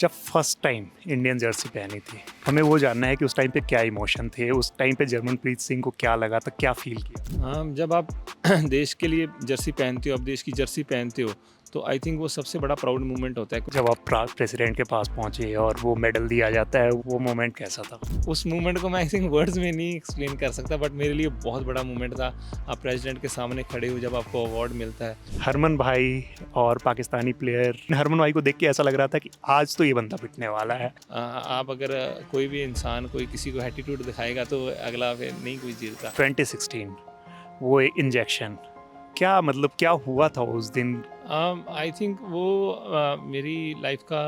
जब first time Indian Jersey पहनी थी, हमें वो जानना है कि उस टाइम पे क्या इमोशन थे, उस टाइम पे जर्मनप्रीत सिंह को क्या लगा था, क्या फ़ील किया? हाँ, जब आप देश के लिए जर्सी पहनते हो, आप देश की जर्सी पहनते हो, तो आई थिंक वो सबसे बड़ा प्राउड मोमेंट होता है। जब आप प्रेसिडेंट के पास पहुँचे और वो मेडल दिया जाता है, वो मोमेंट कैसा था? उस मोमेंट को मैं आई थिंक वर्ड्स में नहीं एक्सप्लेन कर सकता, बट मेरे लिए बहुत बड़ा मोमेंट था। आप प्रेसिडेंट के सामने खड़े हो, जब आपको अवार्ड मिलता है। हरमन भाई और पाकिस्तानी प्लेयर, हरमन भाई को देख के ऐसा लग रहा था कि आज तो ये बंदा पिटने वाला है। आप अगर कोई भी इंसान कोई किसी को एटीट्यूड दिखाएगा, तो अगला फिर नहीं कोई जीतता। 2016 वो इंजेक्शन, क्या मतलब क्या हुआ था उस दिन? आई थिंक वो मेरी लाइफ का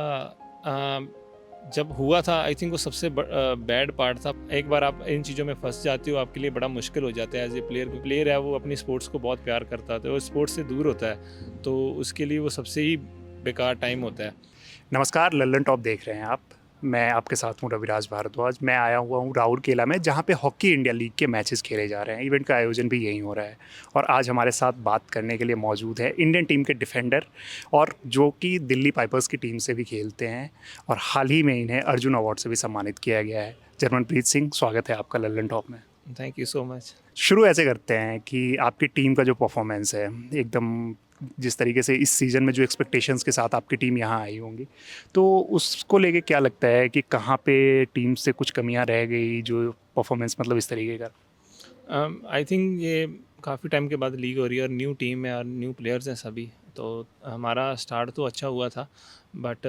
जब हुआ था, आई थिंक वो सबसे बैड पार्ट था। एक बार आप इन चीज़ों में फंस जाते हो, आपके लिए बड़ा मुश्किल हो जाता है। एज ए प्लेयर है, वो अपनी स्पोर्ट्स को बहुत प्यार करता है, तो वो स्पोर्ट्स से दूर होता है, तो उसके लिए वो सबसे ही बेकार टाइम होता है। नमस्कार, लल्लन टॉप देख रहे हैं आप। मैं आपके साथ हूँ रविराज भारद्वाज। मैं आया हुआ हूँ राउरकेला में, जहाँ पे हॉकी इंडिया लीग के मैचेस खेले जा रहे हैं। इवेंट का आयोजन भी यहीं हो रहा है और आज हमारे साथ बात करने के लिए मौजूद है इंडियन टीम के डिफेंडर और जो कि दिल्ली पाइपर्स की टीम से भी खेलते हैं और हाल ही में इन्हें अर्जुन अवार्ड से भी सम्मानित किया गया है। जर्मनप्रीत सिंह, स्वागत है आपका लल्लन टॉप में। Thank you so much. शुरू ऐसे करते हैं कि आपकी टीम का जो परफॉर्मेंस है, एकदम जिस तरीके से इस सीज़न में जो एक्सपेक्टेशंस के साथ आपकी टीम यहाँ आई होंगी, तो उसको लेके क्या लगता है कि कहाँ पे टीम से कुछ कमियाँ रह गई, जो परफॉर्मेंस मतलब इस तरीके का? आई थिंक ये काफ़ी टाइम के बाद लीग हो रही है और न्यू टीम है और न्यू प्लेयर्स हैं सभी, तो हमारा स्टार्ट तो अच्छा हुआ था, बट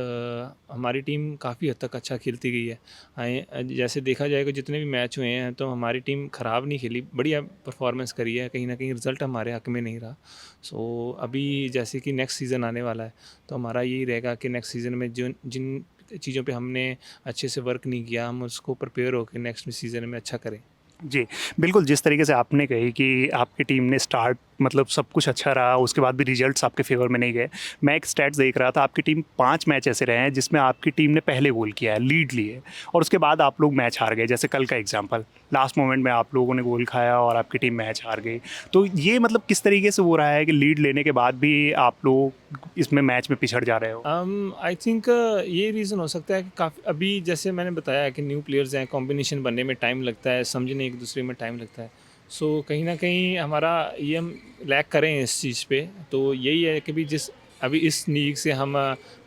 हमारी टीम काफ़ी हद तक अच्छा खेलती गई है। जैसे देखा जाएगा, जितने भी मैच हुए हैं, तो हमारी टीम ख़राब नहीं खेली, बढ़िया परफॉर्मेंस करी है। कहीं ना कहीं रिज़ल्ट हमारे हक में नहीं रहा। सो अभी जैसे कि नेक्स्ट सीज़न आने वाला है, तो हमारा यही रहेगा कि नेक्स्ट सीज़न में जिन चीज़ों पे हमने अच्छे से वर्क नहीं किया, हम उसको प्रिपेयर होकर नेक्स्ट सीज़न में अच्छा करें। जी, बिल्कुल, जिस तरीके से आपने कही कि आपकी टीम ने स्टार्ट मतलब सब कुछ अच्छा रहा, उसके बाद भी रिजल्ट्स आपके फ़ेवर में नहीं गए। मैं एक स्टैट्स देख रहा था, आपकी टीम 5 मैच ऐसे रहे हैं जिसमें आपकी टीम ने पहले गोल किया है, लीड ली है और उसके बाद आप लोग मैच हार गए। जैसे कल का एग्ज़ाम्पल, लास्ट मोमेंट में आप लोगों ने गोल खाया और आपकी टीम मैच हार गई। तो ये मतलब किस तरीके से हो रहा है कि लीड लेने के बाद भी आप लोग इसमें मैच में पिछड़ जा रहे हो? आई थिंक ये रीज़न हो सकता है कि काफ़ी अभी जैसे मैंने बताया कि न्यू प्लेयर्स हैं, कॉम्बिनेशन बनने में टाइम लगता है, समझने एक दूसरे में टाइम लगता है। सो कहीं ना कहीं हमारा ये हम लैक करें इस चीज़ पे, तो यही है कि भी जिस अभी इस लीग से हम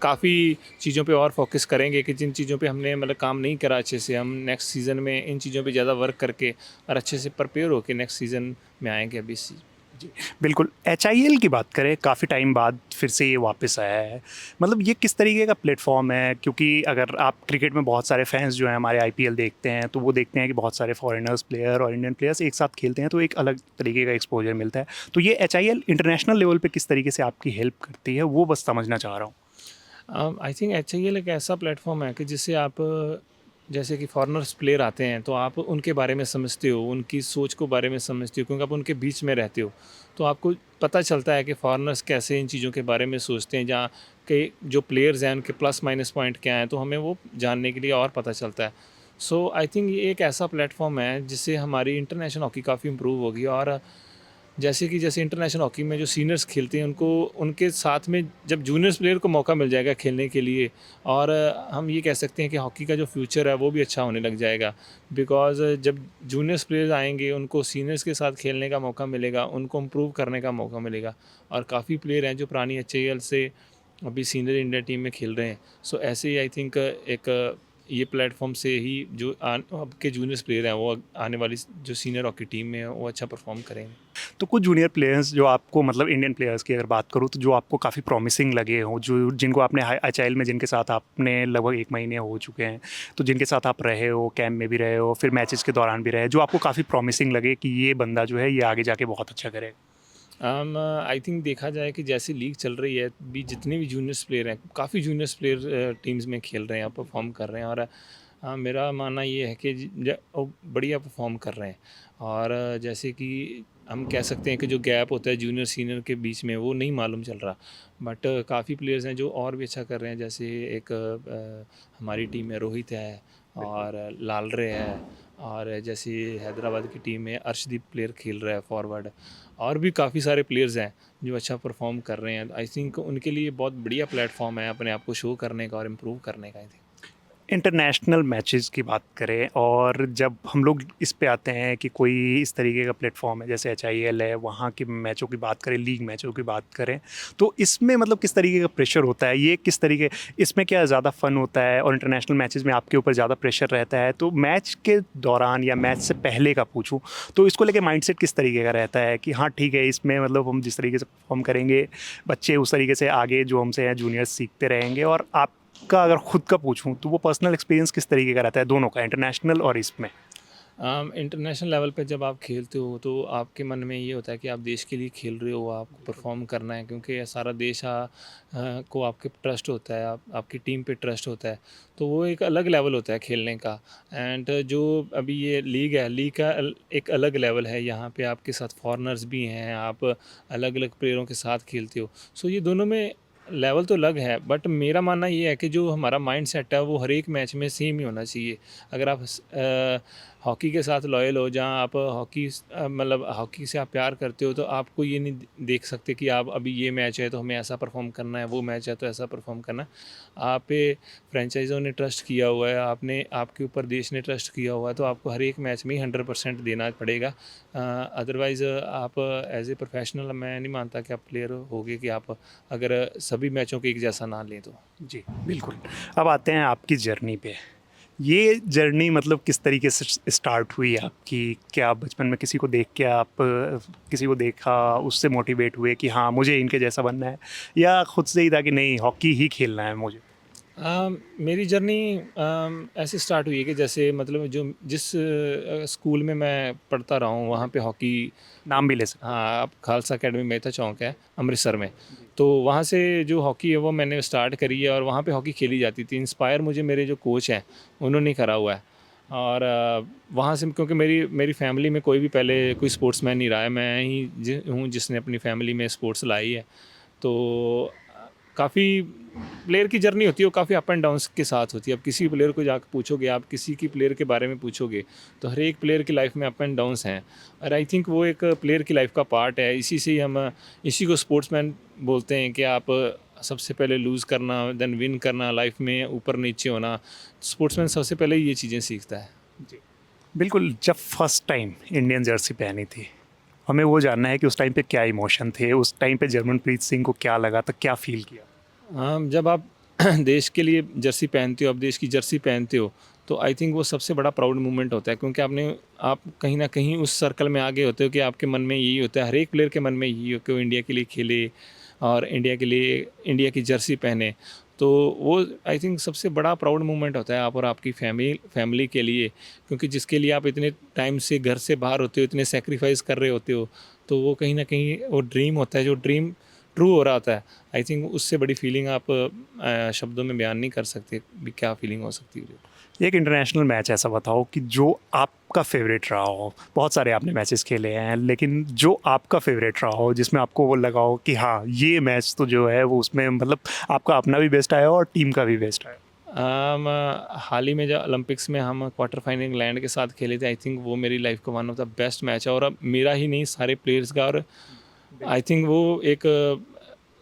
काफ़ी चीज़ों पे और फोकस करेंगे कि जिन चीज़ों पे हमने मतलब काम नहीं करा अच्छे से, हम नेक्स्ट सीज़न में इन चीज़ों पे ज़्यादा वर्क करके और अच्छे से प्रिपेयर होकर नेक्स्ट सीज़न में आएंगे अभी इस। जी, बिल्कुल। एचआईएल की बात करें, काफ़ी टाइम बाद फिर से ये वापस आया है। मतलब ये किस तरीके का प्लेटफ़ॉर्म है? क्योंकि अगर आप क्रिकेट में बहुत सारे फैन्स जो हैं हमारे आईपीएल देखते हैं, तो वो देखते हैं कि बहुत सारे फॉरेनर्स प्लेयर और इंडियन प्लेयर्स एक साथ खेलते हैं, तो एक अलग तरीके का एक्सपोज़र मिलता है। तो ये एचआईएल इंटरनेशनल लेवल पे किस तरीके से आपकी हेल्प करती है, वो बस समझना चाह रहा हूँ। आई थिंक एचआईएल एक ऐसा प्लेटफॉर्म है कि जिससे आप जैसे कि फॉरेनर्स प्लेयर आते हैं, तो आप उनके बारे में समझते हो, उनकी सोच को बारे में समझते हो, क्योंकि आप उनके बीच में रहते हो। तो आपको पता चलता है कि फॉरेनर्स कैसे इन चीज़ों के बारे में सोचते हैं, जहाँ के जो प्लेयर्स हैं उनके प्लस माइनस पॉइंट क्या हैं, तो हमें वो जानने के लिए और पता चलता है। सो आई थिंक ये एक ऐसा प्लेटफॉर्म है जिससे हमारी इंटरनेशनल हॉकी काफ़ी इम्प्रूव होगी। और जैसे इंटरनेशनल हॉकी में जो सीनियर्स खेलते हैं, उनको उनके साथ में जब जूनियर्स प्लेयर को मौका मिल जाएगा खेलने के लिए, और हम ये कह सकते हैं कि हॉकी का जो फ्यूचर है वो भी अच्छा होने लग जाएगा। बिकॉज़ जब जूनियर्स प्लेयर्स आएंगे, उनको सीनियर्स के साथ खेलने का मौका मिलेगा, उनको इम्प्रूव करने का मौका मिलेगा। और काफ़ी प्लेयर हैं जो पुरानी एचएएल से अभी सीनियर इंडिया टीम में खेल रहे हैं। सो ऐसे ही आई थिंक एक ये प्लेटफॉर्म से ही जो अब के जूनियर्स प्लेयर हैं, वो आने वाली जो सीनियर हॉकी टीम में है, वो अच्छा परफॉर्म करेंगे। तो कुछ जूनियर प्लेयर्स जो आपको मतलब इंडियन प्लेयर्स की अगर बात करूँ, तो जो आपको काफ़ी प्रॉमिसिंग लगे हों, जो जिनको आपने एचआईएल में जिनके साथ आपने लगभग 1 महीने हो चुके हैं, तो जिनके साथ आप रहे हो, कैंप में भी रहे हो, फिर मैचेस के दौरान भी रहे, जो आपको काफ़ी प्रॉमिसिंग लगे कि ये बंदा जो है ये आगे जाके बहुत अच्छा करेगा? आई थिंक देखा जाए कि जैसी लीग चल रही है, भी जितने भी जूनियर्स प्लेयर हैं, काफ़ी जूनियर्स प्लेयर टीम्स में खेल रहे हैं, परफॉर्म कर रहे हैं। और मेरा मानना ये है कि वो बढ़िया परफॉर्म कर रहे हैं। और जैसे कि हम कह सकते हैं कि जो गैप होता है जूनियर सीनियर के बीच में वो नहीं मालूम चल रहा। बट काफ़ी प्लेयर्स हैं जो और भी अच्छा कर रहे हैं, जैसे एक हमारी टीम में रोहित है और लालरे है, और जैसे हैदराबाद की टीम में अर्शदीप प्लेयर खेल रहा है फॉरवर्ड, और भी काफ़ी सारे प्लेयर्स हैं जो अच्छा परफॉर्म कर रहे हैं। आई थिंक उनके लिए बहुत बढ़िया प्लेटफॉर्म है अपने आप को शो करने का और इम्प्रूव करने का। आई थिंक इंटरनेशनल मैचेस की बात करें और जब हम लोग इस पे आते हैं कि कोई इस तरीके का प्लेटफॉर्म है जैसे HIL है, वहाँ के मैचों की बात करें, लीग मैचों की बात करें, तो इसमें मतलब किस तरीके का प्रेशर होता है, ये किस तरीके, इसमें क्या ज़्यादा फ़न होता है और इंटरनेशनल मैचेस में आपके ऊपर ज़्यादा प्रेशर रहता है? तो मैच के दौरान या मैच से पहले का पूछूँ तो इसको लेके माइंडसेट किस तरीके का रहता है कि हाँ ठीक है, इसमें मतलब हम जिस तरीके से परफॉर्म करेंगे बच्चे उस तरीके से आगे जो हमसे हैं जूनियर्स सीखते रहेंगे, और आपका अगर खुद का पूछूं तो वो पर्सनल एक्सपीरियंस किस तरीके का रहता है दोनों का, इंटरनेशनल और इसमें? इंटरनेशनल लेवल पे जब आप खेलते हो तो आपके मन में ये होता है कि आप देश के लिए खेल रहे हो, आपको परफॉर्म करना है, क्योंकि ये सारा देश को आपके ट्रस्ट होता है, आपकी टीम पे ट्रस्ट होता है। तो वो एक अलग लेवल होता है खेलने का। एंड जो अभी ये लीग है, लीग का एक अलग लेवल है। यहाँ पे आपके साथ फॉरेनर्स भी हैं, आप अलग अलग प्लेयरों के साथ खेलते हो। सो ये दोनों में लेवल तो अलग है, बट मेरा मानना ये है कि जो हमारा माइंड सेट है वो हर एक मैच में सेम ही होना चाहिए। अगर आप हॉकी के साथ लॉयल हो, जहाँ आप मतलब हॉकी से आप प्यार करते हो, तो आपको ये नहीं देख सकते कि आप अभी ये मैच है तो हमें ऐसा परफॉर्म करना है, वो मैच है तो ऐसा परफॉर्म करना है। आप पे फ्रेंचाइज़ों ने ट्रस्ट किया हुआ है, आपने आपके ऊपर देश ने ट्रस्ट किया हुआ है, तो आपको हर एक मैच में ही 100% देना पड़ेगा। अदरवाइज़ आप एज ए प्रोफेशनल, मैं नहीं मानता कि आप प्लेयर होगे कि आप अगर सभी मैचों को एक जैसा ना लें तो। जी, बिल्कुल। अब आते हैं आपकी जर्नी पे। ये जर्नी मतलब किस तरीके से स्टार्ट हुई आपकी? क्या बचपन में किसी को देख के आप किसी को देखा, उससे मोटिवेट हुए कि हाँ, मुझे इनके जैसा बनना है, या खुद से ही था कि नहीं हॉकी ही खेलना है मुझे? मेरी जर्नी ऐसे स्टार्ट हुई है कि जैसे मतलब जो जिस स्कूल में मैं पढ़ता रहा हूँ वहाँ पे हॉकी। नाम भी ले सकते हाँ, आप खालसा अकेडमी मेहता चौक है अमृतसर में। हैं। जी। तो वहाँ से जो हॉकी है वो मैंने स्टार्ट करी है, और वहाँ पे हॉकी खेली जाती थी। इंस्पायर मुझे मेरे जो कोच हैं उन्होंने करा हुआ है। और वहाँ से, क्योंकि मेरी मेरी फैमिली में कोई भी पहले कोई स्पोर्ट्समैन नहीं रहा है, मैं ही हूँ जिसने अपनी फैमिली में स्पोर्ट्स लाई है। तो काफ़ी प्लेयर की जर्नी होती है, वो काफ़ी अप एंड डाउन्स के साथ होती है। अब किसी प्लेयर को जाकर पूछोगे, आप किसी की प्लेयर के बारे में पूछोगे, तो हर एक प्लेयर की लाइफ में अप एंड डाउन्स हैं। और आई थिंक वो एक प्लेयर की लाइफ का पार्ट है। इसी से ही हम इसी को स्पोर्ट्समैन बोलते हैं कि आप सबसे पहले लूज़ करना, देन विन करना, लाइफ में ऊपर नीचे होना। स्पोर्ट्समैन सबसे पहले ये चीज़ें सीखता है। जी। बिल्कुल, जब फर्स्ट टाइम इंडियन जर्सी पहनी थी, हमें वो जानना है कि उस टाइम पे क्या इमोशन थे? उस टाइम पे जर्मनप्रीत सिंह को क्या लगा था? क्या फ़ील किया? जब आप देश के लिए जर्सी पहनते हो, आप देश की जर्सी पहनते हो, तो आई थिंक वो सबसे बड़ा प्राउड मोमेंट होता है, क्योंकि आप कहीं ना कहीं उस सर्कल में आगे होते हो कि आपके मन में यही होता है, हर एक प्लेयर के मन में यही हो कि वो इंडिया के लिए खेले और इंडिया के लिए इंडिया की जर्सी पहने। तो वो आई थिंक सबसे बड़ा प्राउड मोमेंट होता है आप और आपकी फैमिली के लिए, क्योंकि जिसके लिए आप इतने टाइम से घर से बाहर होते हो, इतने सेक्रीफाइस कर रहे होते हो, तो वो कहीं ना कहीं वो ड्रीम होता है, जो ड्रीम ट्रू हो रहा होता है। आई थिंक उससे बड़ी फीलिंग आप शब्दों में बयान नहीं कर सकते भी क्या फीलिंग हो सकती है। एक इंटरनेशनल मैच ऐसा बताओ कि जो आपका फेवरेट रहा हो। बहुत सारे आपने मैचेस खेले हैं, लेकिन जो आपका फेवरेट रहा हो जिसमें आपको वो लगा हो कि हाँ ये मैच तो जो है वो उसमें मतलब आपका अपना भी बेस्ट आया और टीम का भी बेस्ट आया। हाल ही में जब ओलंपिक्स में हम क्वार्टर फाइनल इंग्लैंड के साथ खेले थे, आई थिंक वो मेरी लाइफ का one of the best match है, और अब मेरा ही नहीं सारे प्लेयर्स का। और आई थिंक वो एक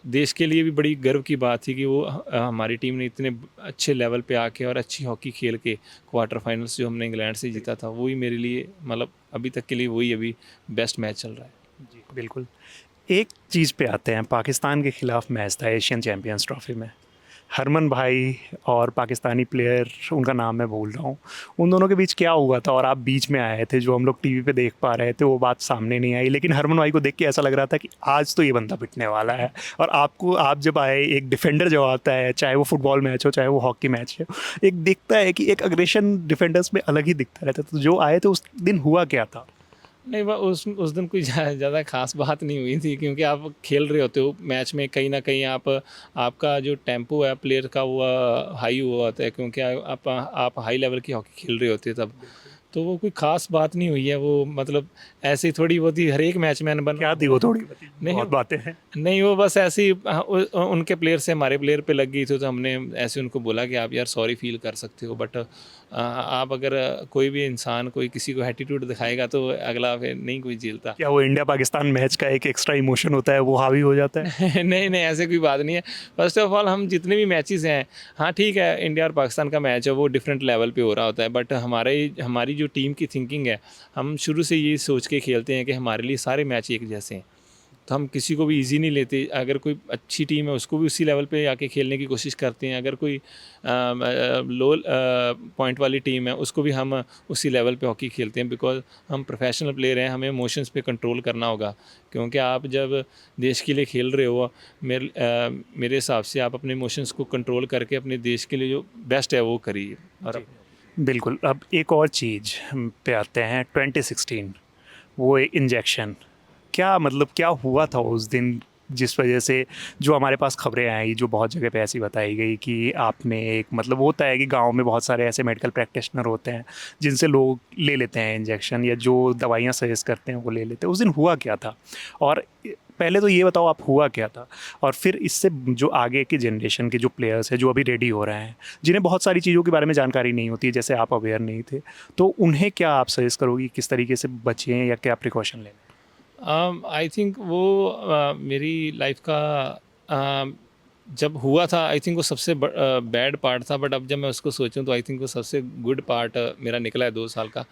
देश के लिए भी बड़ी गर्व की बात थी कि वो हमारी टीम ने इतने अच्छे लेवल पे आके और अच्छी हॉकी खेल के क्वार्टर फाइनल्स जो हमने इंग्लैंड से जीता था, वही मेरे लिए मतलब अभी तक के लिए वही अभी बेस्ट मैच चल रहा है। जी बिल्कुल। एक चीज़ पे आते हैं, पाकिस्तान के ख़िलाफ़ मैच था एशियन चैम्पियंस ट्रॉफी में। हरमन भाई और पाकिस्तानी प्लेयर, उनका नाम मैं भूल रहा हूँ, उन दोनों के बीच क्या हुआ था और आप बीच में आए थे, जो हम लोग टीवी पे देख पा रहे थे वो बात सामने नहीं आई, लेकिन हरमन भाई को देख के ऐसा लग रहा था कि आज तो ये बंदा पिटने वाला है। और आप जब आए, एक डिफेंडर जब आता है, चाहे वो फुटबॉल मैच हो चाहे वो हॉकी मैच हो, एक दिखता है कि एक अग्रेशन डिफेंडर्स में अलग ही दिखता रहता है। तो जो आए थे उस दिन हुआ क्या था? नहीं, उस दिन कोई ज़्यादा खास बात नहीं हुई थी, क्योंकि आप खेल रहे होते हो मैच में, कहीं ना कहीं आपका जो टेम्पो है प्लेयर का वो हाई हुआ होता है, क्योंकि आप हाई लेवल की हॉकी खेल रहे होते हैं तब। तो वो कोई ख़ास बात नहीं हुई है, वो मतलब ऐसे ही थोड़ी बहुत ही हर एक मैच में अनबन क्या थी वो, थोड़ी बताइए, नहीं बहुत बातें हैं। नहीं, वो बस ऐसे ही उनके प्लेयर से हमारे प्लेयर पे लग गई थी, तो हमने ऐसे उनको बोला कि आप यार सॉरी फील कर सकते हो, बट आप अगर कोई भी इंसान कोई किसी को एटीट्यूड दिखाएगा तो अगला फिर नहीं कोई झेलता। क्या वो इंडिया पाकिस्तान मैच का एक एक्स्ट्रा इमोशन होता है, वो हावी हो जाता है? नहीं नहीं, ऐसे कोई बात नहीं है। फर्स्ट ऑफ ऑल हम जितने भी मैचेस हैं, हाँ ठीक है, इंडिया और पाकिस्तान का मैच है वो डिफरेंट लेवल पे हो रहा होता है, बट हमारी जो टीम की थिंकिंग है, हम शुरू से ये सोच के खेलते हैं कि हमारे लिए सारे मैच एक जैसे हैं, तो हम किसी को भी इजी नहीं लेते। अगर कोई अच्छी टीम है उसको भी उसी लेवल पे आके खेलने की कोशिश करते हैं, अगर कोई लो पॉइंट वाली टीम है उसको भी हम उसी लेवल पे हॉकी खेलते हैं, बिकॉज हम प्रोफेशनल प्लेयर हैं, हमें इमोशंस पे कंट्रोल करना होगा। क्योंकि आप जब देश के लिए खेल रहे हो, मेरे हिसाब से आप अपने इमोशंस को कंट्रोल करके अपने देश के लिए जो बेस्ट है वो करिए। और बिल्कुल। अब एक और चीज़ पे आते हैं, 2016 वो इंजेक्शन, क्या मतलब क्या हुआ था उस दिन जिस वजह से, जो हमारे पास खबरें आई, जो बहुत जगह पे ऐसी बताई गई कि आपने एक मतलब होता है कि गांव में बहुत सारे ऐसे मेडिकल प्रैक्टिशनर होते हैं जिनसे लोग ले लेते हैं इंजेक्शन, या जो दवाइयां सजेस्ट करते हैं वो ले लेते हैं, उस दिन हुआ क्या था? और पहले तो ये बताओ आप हुआ क्या था, और फिर इससे जो आगे की जनरेशन के जो प्लेयर्स हैं जो अभी रेडी हो रहे हैं, जिन्हें बहुत सारी चीज़ों के बारे में जानकारी नहीं होती है, जैसे आप अवेयर नहीं थे, तो उन्हें क्या आप सजेस्ट करोगे, किस तरीके से बचें या क्या प्रिकॉशन लें? आई थिंक वो मेरी लाइफ का जब हुआ था, आई थिंक वो सबसे बैड पार्ट था, बट अब जब मैं उसको सोचूं तो आई थिंक वो सबसे गुड पार्ट मेरा निकला है 2 साल का।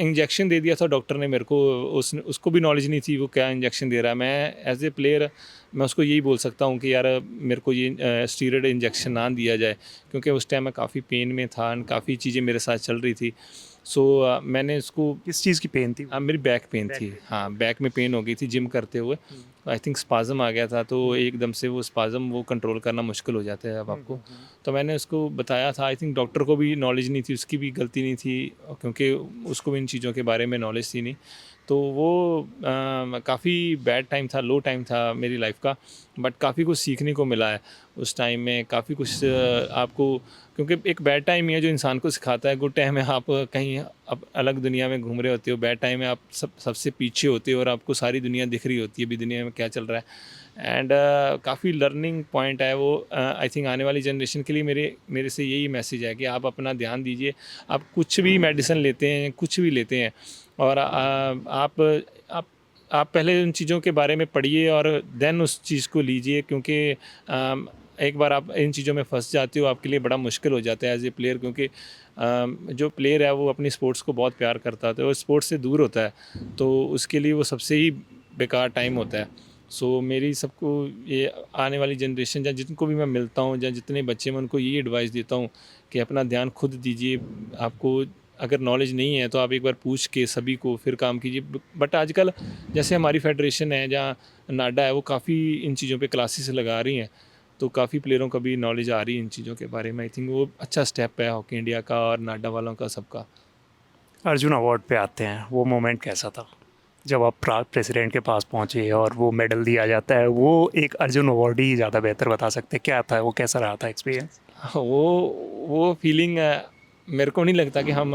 इंजेक्शन दे दिया था डॉक्टर ने मेरे को, उसको भी नॉलेज नहीं थी वो क्या इंजेक्शन दे रहा है। मैं एज ए प्लेयर मैं उसको यही बोल सकता हूँ कि यार मेरे को ये स्टीरॉयड इंजेक्शन ना दिया जाए, क्योंकि उस टाइम मैं काफ़ी पेन में था, काफ़ी चीज़ें मेरे साथ चल रही थी। सो मैंने उसको किस चीज़ की पेन थी? मेरी बैक पेन थी, हाँ बैक में पेन हो गई थी जिम करते हुए। आई थिंक स्पाज़म आ गया था, तो एकदम से वो स्पाज़म वो कंट्रोल करना मुश्किल हो जाता है अब आपको। तो मैंने उसको बताया था, आई थिंक डॉक्टर को भी नॉलेज नहीं थी, उसकी भी गलती नहीं थी, क्योंकि उसको भी इन चीज़ों के बारे में नॉलेज थी नहीं। तो वो काफ़ी बैड टाइम था, लो टाइम था मेरी लाइफ का, बट काफ़ी कुछ सीखने को मिला है उस टाइम में, काफ़ी कुछ आपको, क्योंकि एक बैड टाइम ही है जो इंसान को सिखाता है। गुड टाइम है आप कहीं अब अलग दुनिया में घूम रहे होते हो, बैड टाइम है आप सबसे पीछे होते हो और आपको सारी दुनिया दिख रही होती है अभी दुनिया में क्या चल रहा है। एंड काफ़ी लर्निंग पॉइंट है वो। आई थिंक आने वाली जनरेशन के लिए मेरे से यही मैसेज है कि आप अपना ध्यान दीजिए। आप कुछ भी मेडिसिन लेते हैं, कुछ भी लेते हैं, और आप पहले उन चीज़ों के बारे में पढ़िए और देन उस चीज़ को लीजिए, क्योंकि एक बार आप इन चीज़ों में फंस जाते हो आपके लिए बड़ा मुश्किल हो जाता है एज ए प्लेयर, क्योंकि जो प्लेयर है वो अपनी स्पोर्ट्स को बहुत प्यार करता है और स्पोर्ट्स से दूर होता है, तो उसके लिए वो सबसे ही बेकार टाइम होता है। सो मेरी सबको ये आने वाली जनरेशन या जिनको भी मैं मिलता हूँ या जितने बच्चे मैं उनको यही एडवाइस देता हूँ कि अपना ध्यान खुद दीजिए। आपको अगर नॉलेज नहीं है तो आप एक बार पूछ के सभी को फिर काम कीजिए। बट आजकल जैसे हमारी फेडरेशन है जहाँ नाडा है, वो काफ़ी इन चीज़ों पे क्लासेस लगा रही हैं, तो काफ़ी प्लेयरों का भी नॉलेज आ रही है इन चीज़ों के बारे में। आई थिंक वो अच्छा स्टेप है हॉकी इंडिया का और नाडा वालों का सबका। अर्जुन अवार्ड पे आते हैं, वो मोमेंट कैसा था जब आप प्रेसिडेंट के पास पहुंचे और वो मेडल दिया जाता है? वो एक अर्जुन अवार्ड ही ज़्यादा बेहतर बता सकते हैं, क्या था वो, कैसा रहा था एक्सपीरियंस? वो फीलिंग मेरे को नहीं लगता कि हम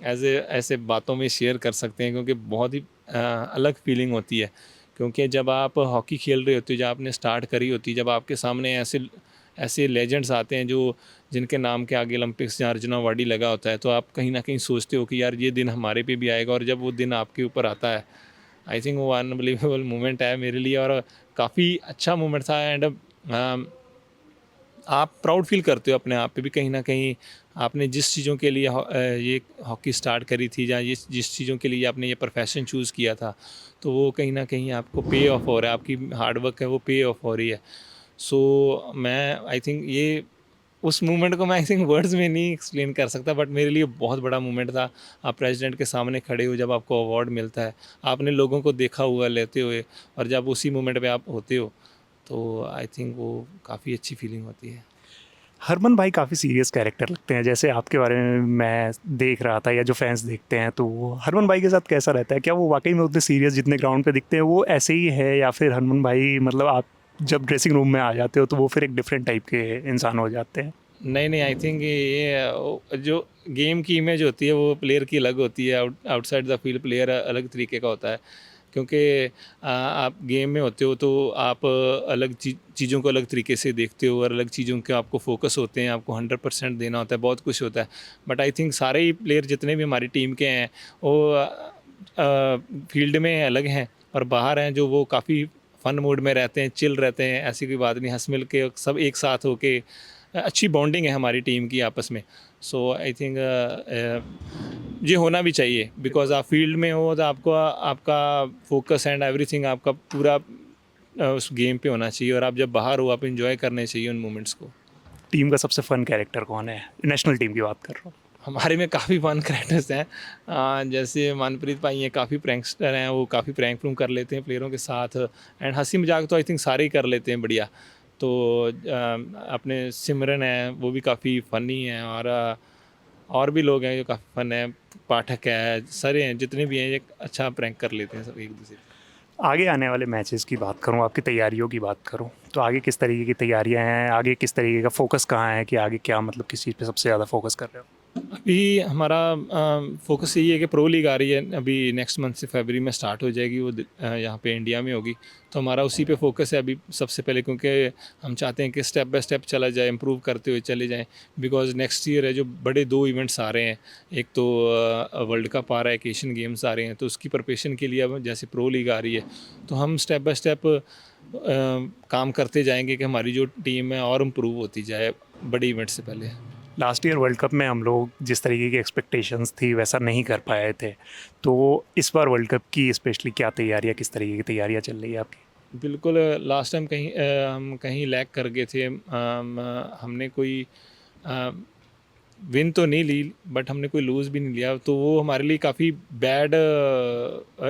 ऐसे बातों में शेयर कर सकते हैं, क्योंकि बहुत ही अलग फीलिंग होती है। क्योंकि जब आप हॉकी खेल रहे होते हो, जब आपने स्टार्ट करी होती है, जब आपके सामने ऐसे ऐसे लेजेंड्स आते हैं जो जिनके नाम के आगे ओलंपिक्स या अर्जुन अवार्ड ही लगा होता है, तो आप कहीं ना कहीं सोचते हो कि यार ये दिन हमारे पे भी आएगा, और जब वो दिन आपके ऊपर आता है, आई थिंक वो अनबिलीवेबल मोमेंट है मेरे लिए और काफ़ी अच्छा मोमेंट था। एंड आप प्राउड फील करते हो अपने आप पे भी कहीं ना कहीं। आपने जिस चीज़ों के लिए ये हॉकी स्टार्ट करी थी या जिस चीज़ों के लिए आपने ये प्रोफेशन चूज़ किया था, तो वो कहीं ना कहीं आपको पे ऑफ हो रहा है, आपकी हार्डवर्क है वो पे ऑफ हो रही है। सो मैं आई थिंक ये उस मोमेंट को मैं आई थिंक वर्ड्स में नहीं एक्सप्लेन कर सकता, बट मेरे लिए बहुत बड़ा मोमेंट था। आप प्रेसिडेंट के सामने खड़े हो, जब आपको अवार्ड मिलता है, आपने लोगों को देखा हुआ लेते हुए, और जब उसी मोमेंट पे आप होते हो, तो आई थिंक वो काफ़ी अच्छी फीलिंग होती है। हरमन भाई काफ़ी सीरियस कैरेक्टर लगते हैं, जैसे आपके बारे में मैं देख रहा था या जो फैंस देखते हैं, तो वो हरमन भाई के साथ कैसा रहता है? क्या वो वाकई में उतने सीरियस जितने ग्राउंड पे दिखते हैं वो ऐसे ही है, या फिर हरमन भाई मतलब आप जब ड्रेसिंग रूम में आ जाते हो तो वो फिर एक डिफरेंट टाइप के इंसान हो जाते हैं? नहीं, नहीं, आई थिंक ये जो गेम की इमेज होती है वो प्लेयर की अलग होती है, आउटसाइड द फील्ड प्लेयर अलग तरीके का होता है। क्योंकि आप गेम में होते हो तो आप अलग चीज़ों को अलग तरीके से देखते हो और अलग चीज़ों के आपको फोकस होते हैं, आपको 100% देना होता है, बहुत कुछ होता है। बट आई थिंक सारे ही प्लेयर जितने भी हमारी टीम के हैं वो फील्ड में अलग हैं और बाहर हैं जो वो काफ़ी फ़न मूड में रहते हैं, चिल रहते हैं, ऐसी कोई बात नहीं, हँस मिल के सब एक साथ होके अच्छी बॉन्डिंग है हमारी टीम की आपस में। सो आई थिंक ये होना भी चाहिए, बिकॉज़ आप फील्ड में हो तो आपको आपका फोकस एंड एवरीथिंग आपका पूरा उस गेम पे होना चाहिए, और आप जब बाहर हो आप एंजॉय करने चाहिए उन मोमेंट्स को। टीम का सबसे फन कैरेक्टर कौन है? नेशनल टीम की बात कर रहा हूँ। हमारे में काफ़ी फन कैरेक्टर्स हैं, जैसे मनप्रीत भाई हैं, काफ़ी प्रैंकस्टर हैं, वो काफ़ी प्रैंक व्रूंक कर लेते हैं प्लेयरों के साथ, एंड हंसी मजाक तो आई थिंक सारे ही कर लेते हैं बढ़िया। तो अपने सिमरन है वो भी काफ़ी फ़नी है, और भी लोग हैं जो काफ़ी फ़न है, पाठक है, सारे हैं जितने भी हैं ये अच्छा प्रैंक कर लेते हैं सब एक दूसरे से। आगे आने वाले मैचेस की बात करूँ, आपकी तैयारियों की बात करूँ, तो आगे किस तरीके की तैयारियां हैं? आगे किस तरीके का फोकस कहाँ है कि आगे क्या मतलब किस चीज़ पे सबसे ज़्यादा फोकस कर रहे हो? अभी हमारा फोकस यही है कि प्रो लीग आ रही है, अभी नेक्स्ट मंथ से फरवरी में स्टार्ट हो जाएगी वो, यहाँ पे इंडिया में होगी। तो हमारा उसी पे फोकस है अभी सबसे पहले, क्योंकि हम चाहते हैं कि स्टेप बाय स्टेप चला जाए, इम्प्रूव करते हुए चले जाएं, बिकॉज नेक्स्ट ईयर है जो बड़े 2 इवेंट्स आ रहे हैं। एक तो वर्ल्ड कप आ रहा है, एशियन गेम्स आ रहे हैं, तो उसकी प्रिपरेशन के लिए अब जैसे प्रो लीग आ रही है तो हम स्टेप बाय स्टेप काम करते जाएंगे कि हमारी जो टीम है और इम्प्रूव होती जाए बड़े इवेंट से पहले। लास्ट ईयर वर्ल्ड कप में हम लोग जिस तरीके की एक्सपेक्टेशंस थी वैसा नहीं कर पाए थे, तो इस बार वर्ल्ड कप की स्पेशली क्या तैयारियां, किस तरीके की तैयारियां चल रही है आपकी? बिल्कुल, लास्ट टाइम हम कहीं लैग कर गए थे, हमने कोई विन तो नहीं ली बट हमने कोई लूज़ भी नहीं लिया, तो वो हमारे लिए काफ़ी बैड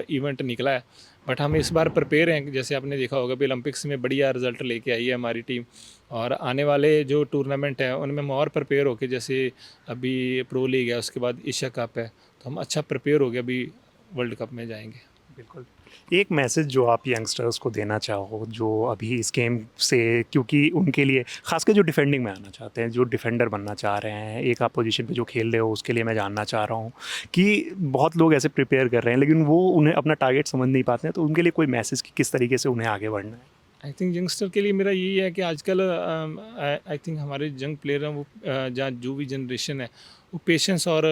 इवेंट निकला है। बट हम इस बार प्रिपेयर हैं, जैसे आपने देखा होगा भी ओलंपिक्स में बढ़िया रिजल्ट लेके आई है हमारी टीम, और आने वाले जो टूर्नामेंट है उनमें हम और प्रिपेयर होके, जैसे अभी प्रो लीग है उसके बाद एशिया कप है, तो हम अच्छा प्रिपेयर हो गया, अभी वर्ल्ड कप में जाएंगे। बिल्कुल। एक मैसेज जो आप यंगस्टर्स को देना चाहो जो अभी इस गेम से, क्योंकि उनके लिए खासकर जो डिफेंडिंग में आना चाहते हैं, जो डिफेंडर बनना चाह रहे हैं, एक आप पोजीशन पे जो खेल रहे हो, उसके लिए मैं जानना चाह रहा हूँ कि बहुत लोग ऐसे प्रिपेयर कर रहे हैं लेकिन वो उन्हें अपना टारगेट समझ नहीं पाते हैं, तो उनके लिए कोई मैसेज कि किस तरीके से उन्हें आगे बढ़ना है? आई थिंक यंगस्टर के लिए मेरा यही है कि आजकल आई थिंक हमारे यंग प्लेयर हैं वो जहाँ जो भी जनरेशन है वो पेशेंस और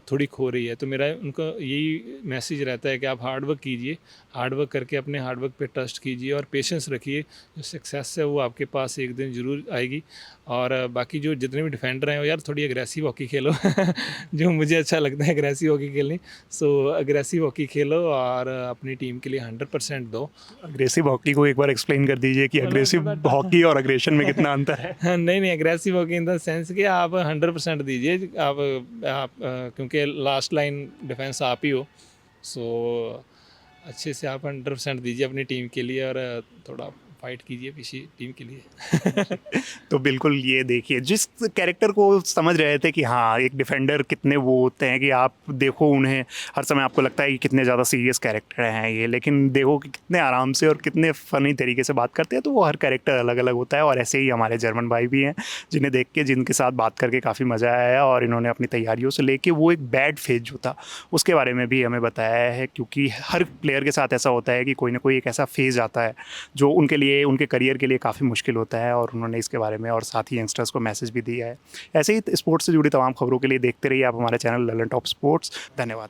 थोड़ी खो रही है, तो मेरा उनको यही मैसेज रहता है कि आप हार्ड वर्क कीजिए, हार्ड वर्क करके अपने हार्ड वर्क पे ट्रस्ट कीजिए और पेशेंस रखिए, जो सक्सेस है वो आपके पास एक दिन ज़रूर आएगी। और बाकी जो जितने भी डिफेंडर हैं वो यार थोड़ी अग्रेसिव हॉकी खेलो जो मुझे अच्छा लगता है अग्रेसिव हॉकी खेलनी। सो अग्रेसिव हॉकी खेलो और अपनी टीम के लिए 100% दो। अग्रेसिव हॉकी को एक बार एक्सप्लेन कर दीजिए कि मतलब अग्रेसिव थोड़ा हॉकी और अग्रेशन में कितना अंतर है? नहीं, नहीं, aggressive hockey in the sense कि आप 100% दीजिए, आप क्योंकि लास्ट लाइन डिफेंस आप ही हो, सो अच्छे से आप 100% दीजिए अपनी टीम के लिए और थोड़ा फाइट कीजिए पीछे टीम के लिए। तो बिल्कुल ये देखिए, जिस कैरेक्टर को समझ रहे थे कि हाँ एक डिफेंडर कितने वो होते हैं कि आप देखो उन्हें हर समय आपको लगता है कि कितने ज़्यादा सीरियस कैरेक्टर हैं ये, लेकिन देखो कि कितने आराम से और कितने फ़नी तरीके से बात करते हैं, तो वो हर कैरेक्टर अलग अलग होता है। और ऐसे ही हमारे जर्मन भाई भी हैं जिन्हें देख के, जिनके साथ बात करके काफ़ी मज़ा आया, और इन्होंने अपनी तैयारियों से लेके वो एक बैड फेज जो था उसके बारे में भी हमें बताया है, क्योंकि हर प्लेयर के साथ ऐसा होता है कि कोई ना कोई एक ऐसा फेज़ आता है जो उनके लिए, उनके करियर के लिए काफ़ी मुश्किल होता है, और उन्होंने इसके बारे में और साथ ही यंगस्टर्स को मैसेज भी दिया है। ऐसे ही स्पोर्ट्स से जुड़ी तमाम खबरों के लिए देखते रहिए आप हमारे चैनल ललन टॉप स्पोर्ट्स। धन्यवाद।